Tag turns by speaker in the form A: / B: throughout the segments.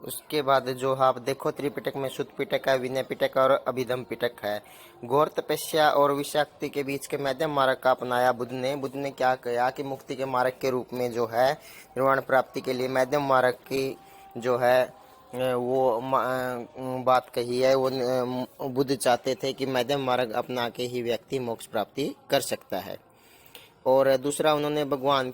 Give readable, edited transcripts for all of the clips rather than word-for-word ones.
A: उसके बाद जो आप देखो त्रिपिटक में शुद्ध पिटक है, विनय पिटक और अभिधम पिटक है। घोर तपस्या और विषाक्ति के बीच के मध्यम मार्ग का अपनाया बुद्ध ने क्या किया कि मुक्ति के मार्ग के रूप में जो है निर्वाण प्राप्ति के लिए मध्यम मार्ग की जो है वो बात कही है। वो बुद्ध चाहते थे कि मध्यम मार्ग अपना के ही व्यक्ति मोक्ष प्राप्ति कर सकता है। और दूसरा उन्होंने भगवान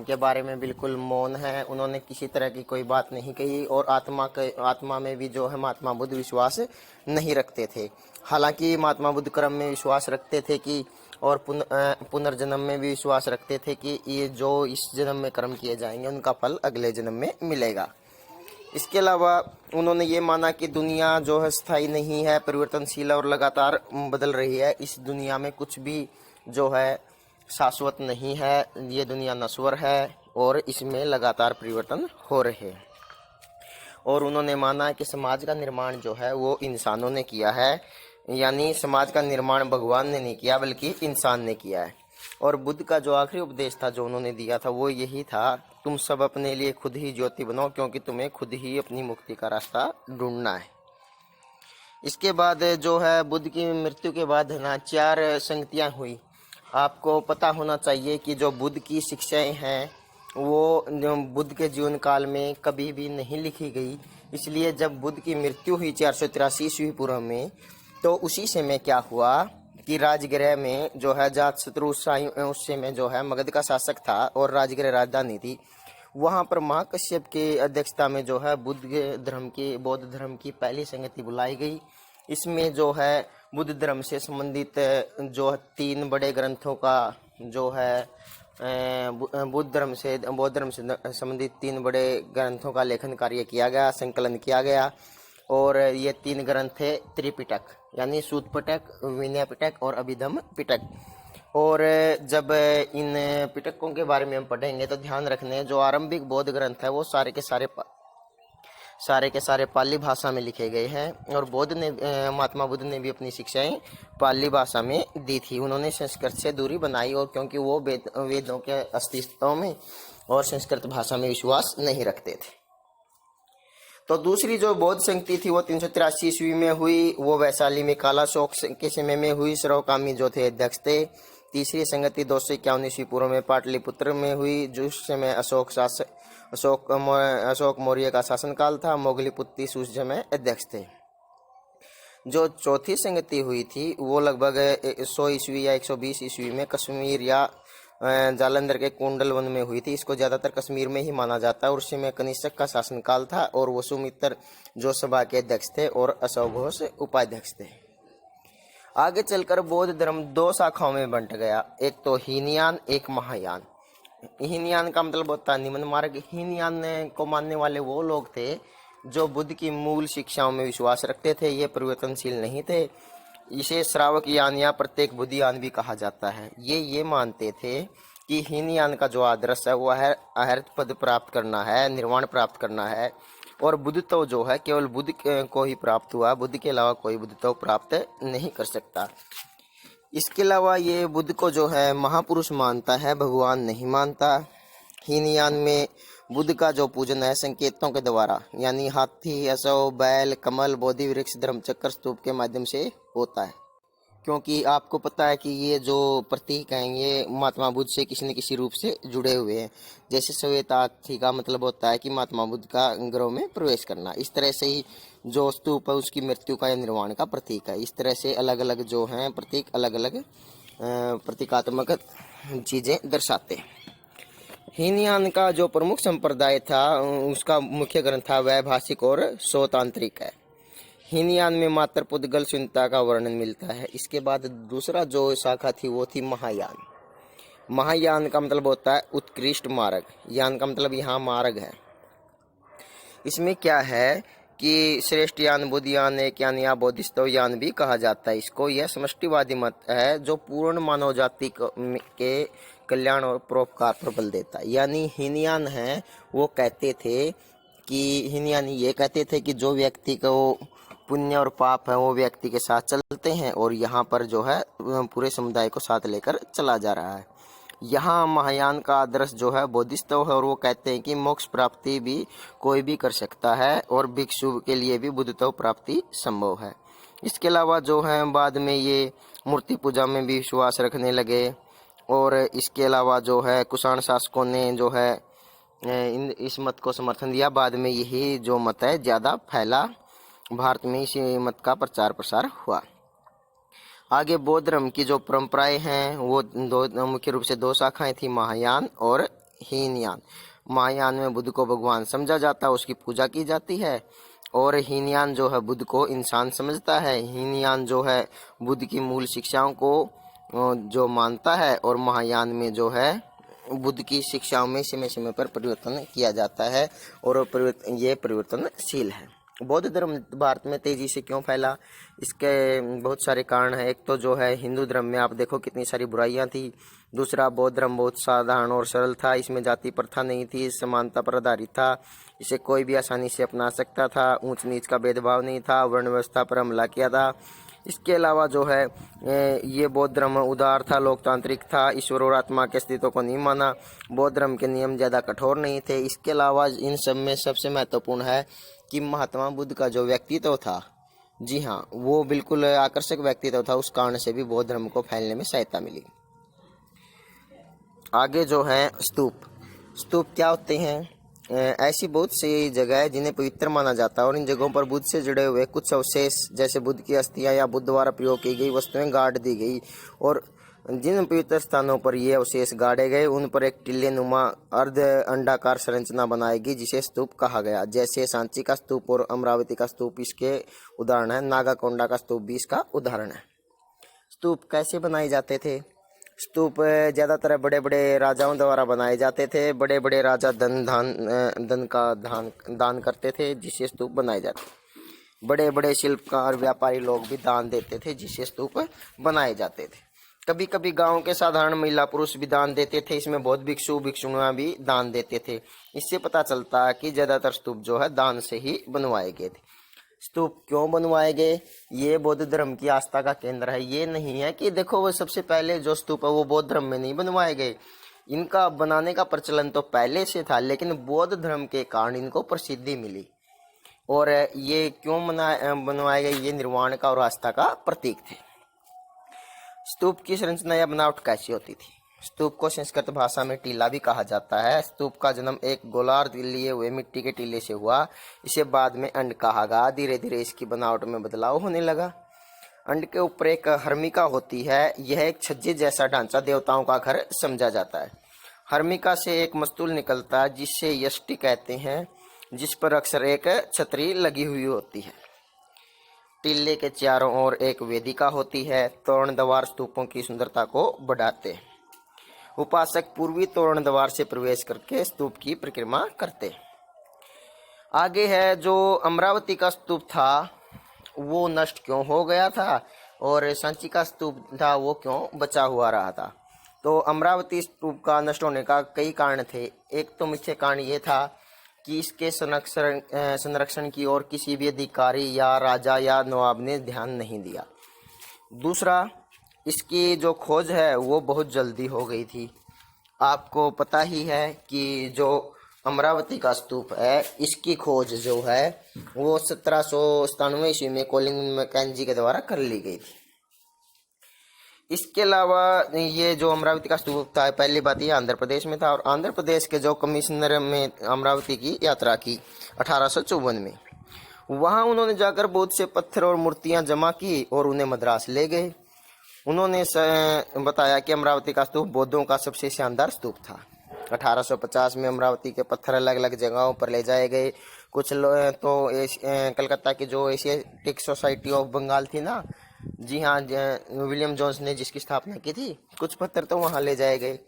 A: के बारे में बिल्कुल मौन है, उन्होंने किसी तरह की कोई बात नहीं कही। और आत्मा में भी जो है महात्मा बुद्ध विश्वास नहीं रखते थे। हालांकि महात्मा बुद्ध कर्म में विश्वास रखते थे कि और पुनर्जन्म में भी विश्वास रखते थे कि ये जो इस जन्म में कर्म किए जाएंगे उनका फल अगले जन्म में मिलेगा। इसके अलावा उन्होंने ये माना कि दुनिया जो है स्थायी नहीं है, परिवर्तनशील और लगातार बदल रही है। इस दुनिया में कुछ भी जो है शाश्वत नहीं है, ये दुनिया नश्वर है और इसमें लगातार परिवर्तन हो रहे हैं। और उन्होंने माना कि समाज का निर्माण जो है वो इंसानों ने किया है, यानी समाज का निर्माण भगवान ने नहीं किया बल्कि इंसान ने किया है। और बुद्ध का जो आखिरी उपदेश था जो उन्होंने दिया था वो यही था, तुम सब अपने लिए खुद ही ज्योति बनाओ क्योंकि तुम्हें खुद ही अपनी मुक्ति का रास्ता ढूंढना है। इसके बाद जो है बुद्ध की मृत्यु के बाद ना 4 संगतियां हुई। आपको पता होना चाहिए कि जो बुद्ध की शिक्षाएं हैं वो बुद्ध के जीवन काल में कभी भी नहीं लिखी गई। इसलिए जब बुद्ध की मृत्यु हुई 483 ईस्वी पूर्व में, तो उसी समय क्या हुआ कि राजगृह में जो है जातशत्रु उस समय जो है मगध का शासक था और राजगृह राजधानी थी। वहाँ पर महाकश्यप के अध्यक्षता में जो है बौद्ध धर्म की पहली संगति बुलाई गई। इसमें जो है बुद्ध धर्म से संबंधित जो 3 बड़े ग्रंथों का जो है बौद्ध धर्म से संबंधित 3 बड़े ग्रंथों का लेखन कार्य किया गया, संकलन किया गया। और ये 3 ग्रंथ थे त्रिपिटक, यानी सूत पिटक, विनय पिटक और अभिधम पिटक। और जब इन पिटकों के बारे में हम पढ़ेंगे तो ध्यान रखने जो आरंभिक बौद्ध ग्रंथ है वो सारे के सारे पाली भाषा में लिखे गए हैं। और महात्मा बुद्ध ने भी अपनी शिक्षाएं पाली भाषा में दी थी। उन्होंने संस्कृत से दूरी बनाई और क्योंकि वो वेदों के अस्तित्व में और संस्कृत भाषा में विश्वास नहीं रखते थे। तो दूसरी जो बौद्ध संगति थी वो 383 ईस्वी में हुई, वो वैशाली में कालाशोक के समय में हुई। सर्वकामी जो थे अध्यक्ष थे। तीसरी संगति 251 ईस्वी पूर्व में पाटलिपुत्र में हुई, जिस समय अशोक मौर्य का शासनकाल था। मोगलीपुत्ती उस समय अध्यक्ष थे। जो चौथी संगति हुई थी वो लगभग 100 ईस्वी या 120 ईस्वी में कश्मीर या जालंधर के कुंडल वन में हुई थी। इसको ज्यादातर कश्मीर में ही माना जाता है। और उसी में कनिष्क का शासनकाल था और वसुमित्र जो सभा के अध्यक्ष थे और अशोक घोष उपाध्यक्ष थे। आगे चलकर बौद्ध धर्म 2 शाखाओं में बंट गया, एक तो हीनयान, एक महायान। हीनयान का मतलब होता है निम्न मार्ग। हीनयान को मानने वाले वो लोग थे जो बुद्ध की मूल शिक्षाओं में विश्वास रखते थे, ये परिवर्तनशील नहीं थे। इसे श्रावक यान या प्रत्येक बुद्धियान भी कहा जाता है। ये मानते थे कि हीनयान का जो आदर्श है वो है अहर्त पद प्राप्त करना है, निर्वाण प्राप्त करना है। और बुद्ध तो जो है केवल बुद्ध को ही प्राप्त हुआ, बुद्ध के अलावा कोई बुद्ध तो प्राप्त नहीं कर सकता। इसके अलावा ये बुद्ध को जो है महापुरुष मानता है, भगवान नहीं मानता। हीनयान में बुद्ध का जो पूजन है संकेतों के द्वारा, यानी हाथी, असव, बैल, कमल, बोधि वृक्ष, धर्मचक्र, स्तूप के माध्यम से होता है। क्योंकि आपको पता है कि ये जो प्रतीक हैं ये महात्मा बुद्ध से किसी न किसी रूप से जुड़े हुए हैं। जैसे श्वेत हाथी का मतलब होता है कि महात्मा बुद्ध का ग्रह में प्रवेश करना, इस तरह से ही जो स्तूप है उसकी मृत्यु का या निर्वाण का प्रतीक है। इस तरह से अलग अलग जो हैं प्रतीक अलग अलग प्रतीकात्मक चीजें दर्शाते हैं। हीनयान का जो प्रमुख संप्रदाय था उसका मुख्य ग्रंथ था वैभाषिक और सौतांत्रिक है। हीनयान में मात्र पुद्गल शून्यता का वर्णन मिलता है। इसके बाद दूसरा जो शाखा थी वो थी महायान। महायान का मतलब होता है उत्कृष्ट मार्ग, यान का मतलब यहाँ मार्ग है। इसमें क्या है कि श्रेष्ठ यान, बुद्धयान, एक यान या बोधिसत्व यान भी कहा जाता है इसको। यह समष्टिवादी मत है जो पूर्ण मानव जाति के कल्याण और परोपकार पर बल देता है। यानी हीनयान है वो कहते थे कि हीनयानी ये कहते थे कि जो व्यक्ति को पुण्य और पाप है वो व्यक्ति के साथ चलते हैं और यहाँ पर जो है पूरे समुदाय को साथ लेकर चला जा रहा है। यहाँ महायान का आदर्श जो है बोधिसत्व है, और वो कहते हैं कि मोक्ष प्राप्ति भी कोई भी कर सकता है और भिक्षु के लिए भी बुद्धत्व प्राप्ति संभव है। इसके अलावा जो है बाद में ये मूर्ति पूजा में भी विश्वास रखने लगे, और इसके अलावा जो है कुषाण शासकों ने जो है इस मत को समर्थन दिया। बाद में यही जो मत है ज़्यादा फैला, भारत में इसी मत का प्रचार प्रसार हुआ। आगे बौद्ध धर्म की जो परंपराएं हैं वो मुख्य रूप से दो शाखाएं थी, महायान और हीनयान। महायान में बुद्ध को भगवान समझा जाता है, उसकी पूजा की जाती है, और हीनयान जो है बुद्ध को इंसान समझता है। हीनयान जो है बुद्ध की मूल शिक्षाओं को जो मानता है, और महायान में जो है बुद्ध की शिक्षाओं में समय समय पर परिवर्तन किया जाता है, और ये परिवर्तनशील है। बौद्ध धर्म भारत में तेजी से क्यों फैला, इसके बहुत सारे कारण हैं। एक तो जो है हिंदू धर्म में आप देखो कितनी सारी बुराइयां थी। दूसरा, बौद्ध धर्म बहुत साधारण और सरल था, इसमें जाति प्रथा नहीं थी, समानता पर आधारित था, इसे कोई भी आसानी से अपना सकता था, ऊंच नीच का भेदभाव नहीं था, वर्ण व्यवस्था पर हमला किया था। इसके अलावा जो है ये बौद्ध धर्म उदार था, लोकतांत्रिक था, ईश्वर और आत्मा के अस्तित्व को नहीं माना। बौद्ध धर्म के नियम ज़्यादा कठोर नहीं थे। इसके अलावा इन सब में सबसे महत्वपूर्ण है कि महात्मा बुद्ध का जो व्यक्तित्व था, जी हाँ, वो बिल्कुल आकर्षक व्यक्तित्व था। उस कारण से भी बौद्ध धर्म को फैलने में सहायता मिली। आगे जो है स्तूप क्या होते हैं? ऐसी बहुत सी जगह है जिन्हें पवित्र माना जाता है, और इन जगहों पर बुद्ध से जुड़े हुए कुछ अवशेष जैसे बुद्ध की अस्थियां या बुद्ध द्वारा प्रयोग की गई वस्तुएं गाड़ दी गई, और जिन पवित्र स्थानों पर ये अवशेष गाड़े गए उन पर एक टिल्ले नुमा अर्ध अंडाकार संरचना बनाई गई जिसे स्तूप कहा गया। जैसे सांची का स्तूप और अमरावती का स्तूप इसके उदाहरण है, नागाकोंडा का स्तूप भी इसका उदाहरण है। स्तूप कैसे बनाए जाते थे? स्तूप ज़्यादातर बड़े बड़े राजाओं द्वारा बनाए जाते थे। बड़े बड़े राजा धन का दान करते थे जिससे स्तूप बनाए जाते। बड़े बड़े शिल्पकार व्यापारी लोग भी दान देते थे जिससे स्तूप बनाए जाते थे। कभी कभी गांव के साधारण महिला पुरुष भी दान देते थे। इसमें बहुत भिक्षुणियां भी दान देते थे। इससे पता चलता है कि ज़्यादातर स्तूप जो है दान से ही बनवाए गए थे। स्तूप क्यों बनवाए गए? ये बौद्ध धर्म की आस्था का केंद्र है। ये नहीं है कि देखो वो सबसे पहले जो स्तूप है वो बौद्ध धर्म में नहीं बनवाए गए। इनका बनाने का प्रचलन तो पहले से था, लेकिन बौद्ध धर्म के कारण इनको प्रसिद्धि मिली। और ये क्यों बनवाए गए? ये निर्वाण का और आस्था का प्रतीक थे। स्तूप की संरचना या बनावट कैसी होती थी? स्तूप को संस्कृत भाषा में टीला भी कहा जाता है। स्तूप का जन्म एक गोलार्ध लिए हुए मिट्टी के टीले से हुआ। इसे बाद में अंड कहा गया। धीरे धीरे इसकी बनावट में बदलाव होने लगा। अंड के ऊपर एक हर्मिका होती है। यह एक छज्जे जैसा ढांचा देवताओं का घर समझा जाता है। हर्मिका से एक मस्तूल निकलता है जिससे यष्टि कहते हैं, जिस पर अक्सर एक छतरी लगी हुई होती है। टीले के चारों ओर एक वेदिका होती है। तोरण द्वार स्तूपों की सुंदरता को बढ़ाते हैं। उपासक पूर्वी तोरण द्वार से प्रवेश करके स्तूप की परिक्रमा करते। आगे है जो अमरावती का स्तूप था वो नष्ट क्यों हो गया था, और सांची का स्तूप था वो क्यों बचा हुआ रहा था। तो अमरावती स्तूप का नष्ट होने का कई कारण थे। एक तो मुख्य कारण ये था कि इसके संरक्षण की ओर किसी भी अधिकारी या राजा या नवाब ने ध्यान नहीं दिया। दूसरा, इसकी जो खोज है वो बहुत जल्दी हो गई थी। आपको पता ही है कि जो अमरावती का स्तूप है इसकी खोज जो है वो 1797 ईस्वी में कोलिन मैकेंजी के द्वारा कर ली गई थी। इसके अलावा ये जो अमरावती का स्तूप था, पहली बात ये आंध्र प्रदेश में था, और आंध्र प्रदेश के जो कमिश्नर में अमरावती की यात्रा की 1854 में, वहाँ उन्होंने जाकर बहुत से पत्थर और मूर्तियाँ जमा की और उन्हें मद्रास ले गए। उन्होंने बताया कि अमरावती का स्तूप बौद्धों का सबसे शानदार स्तूप था। 1850 में अमरावती के पत्थर अलग अलग जगहों पर ले जाए गए। कुछ तो कलकत्ता की जो एशियाटिक सोसाइटी ऑफ बंगाल थी ना, जी हाँ, विलियम जोन्स ने जिसकी स्थापना की थी, कुछ पत्थर तो वहाँ ले जाए गए।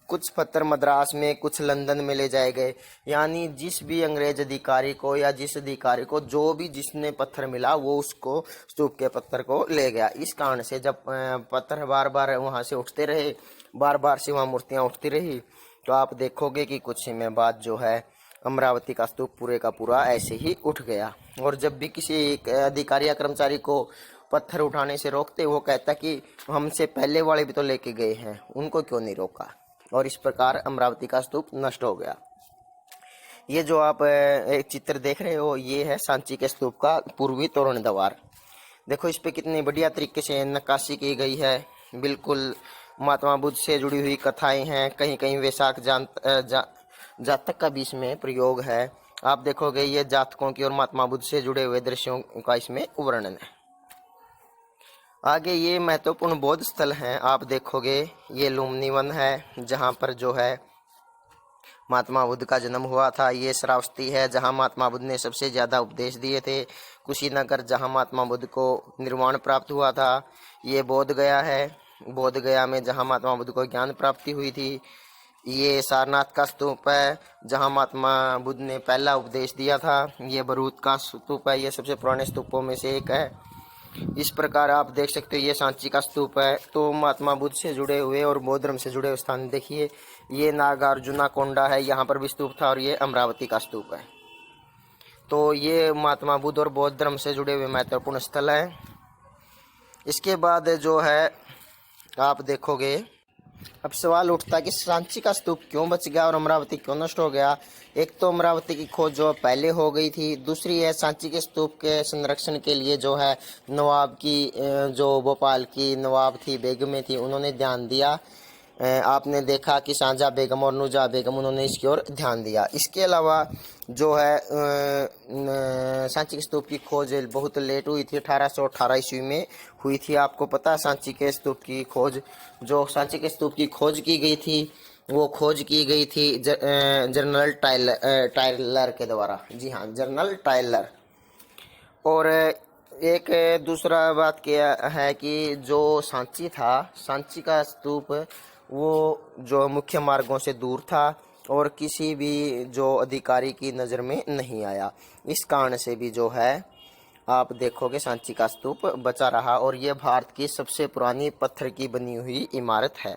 A: कुछ पत्थर मद्रास में, कुछ लंदन में ले जाए गए। यानी जिस भी अंग्रेज अधिकारी को या जिस अधिकारी को जो भी जिसने पत्थर मिला वो उसको स्तूप के पत्थर को ले गया। इस कारण से जब पत्थर बार बार वहाँ से उठते रहे, बार बार से वहाँ मूर्तियाँ उठती रही, तो आप देखोगे कि कुछ समय बाद जो है अमरावती का स्तूप पूरे का पूरा ऐसे ही उठ गया। और जब भी किसी अधिकारी या कर्मचारी को पत्थर उठाने से रोकते, वो कहता कि हमसे पहले वाले भी तो लेके गए हैं, उनको क्यों नहीं रोका। और इस प्रकार अमरावती का स्तूप नष्ट हो गया। ये जो आप एक चित्र देख रहे हो, ये है सांची के स्तूप का पूर्वी तोरण द्वार। देखो इस पे कितनी बढ़िया तरीके से नक्काशी की गई है। बिल्कुल महात्मा बुद्ध से जुड़ी हुई कथाएं हैं, कहीं कहीं वैशाख जातक का भी इसमें प्रयोग है। आप देखोगे ये जातकों की और महात्मा बुद्ध से जुड़े हुए दृश्यों का इसमें वर्णन है। आगे ये महत्वपूर्ण बौद्ध स्थल हैं, आप देखोगे ये लुम्बिनी वन है जहाँ पर जो है महात्मा बुद्ध का जन्म हुआ था। ये श्रावस्ती है जहाँ महात्मा बुद्ध ने सबसे ज़्यादा उपदेश दिए थे। कुशीनगर जहाँ महात्मा बुद्ध को निर्वाण प्राप्त हुआ था। ये बोध गया है, बोध गया में जहाँ महात्मा बुद्ध को ज्ञान प्राप्ति हुई थी। ये सारनाथ का स्तूप है जहाँ महात्मा बुद्ध ने पहला उपदेश दिया था। ये बरूद का स्तूप है, ये सबसे पुराने स्तूपों में से एक है। इस प्रकार आप देख सकते हो ये सांची का स्तूप है। तो महात्मा बुद्ध से जुड़े हुए और बौद्ध धर्म से जुड़े हुए स्थान देखिए, ये नागार्जुना कोंडा है, यहाँ पर भी स्तूप था, और ये अमरावती का स्तूप है। तो ये महात्मा बुद्ध और बौद्ध धर्म से जुड़े हुए महत्वपूर्ण स्थल है। इसके बाद जो है आप देखोगे, अब सवाल उठता है कि सांची का स्तूप क्यों बच गया और अमरावती क्यों नष्ट हो गया। एक तो अमरावती की खोज जो पहले हो गई थी, दूसरी है सांची के स्तूप के संरक्षण के लिए जो है नवाब की, जो भोपाल की नवाब थी, बेगमें थी, उन्होंने ध्यान दिया। आपने देखा कि शाहजहाँ बेगम और नूरजहाँ बेगम उन्होंने इसकी ओर ध्यान दिया। इसके अलावा जो है सांची के स्तूप की खोज बहुत लेट हुई थी, 1818 ईस्वी में हुई थी। आपको पता है सांची के स्तूप की खोज, जो सांची के स्तूप की खोज की गई थी वो खोज की गई थी जनरल टायलर के द्वारा। जी हाँ, जनरल टायलर। और एक दूसरा बात क्या है कि जो सांची था, सांची का स्तूप वो जो मुख्य मार्गों से दूर था और किसी भी जो अधिकारी की नज़र में नहीं आया। इस कारण से भी जो है आप देखोगे सांची का स्तूप बचा रहा, और ये भारत की सबसे पुरानी पत्थर की बनी हुई इमारत है।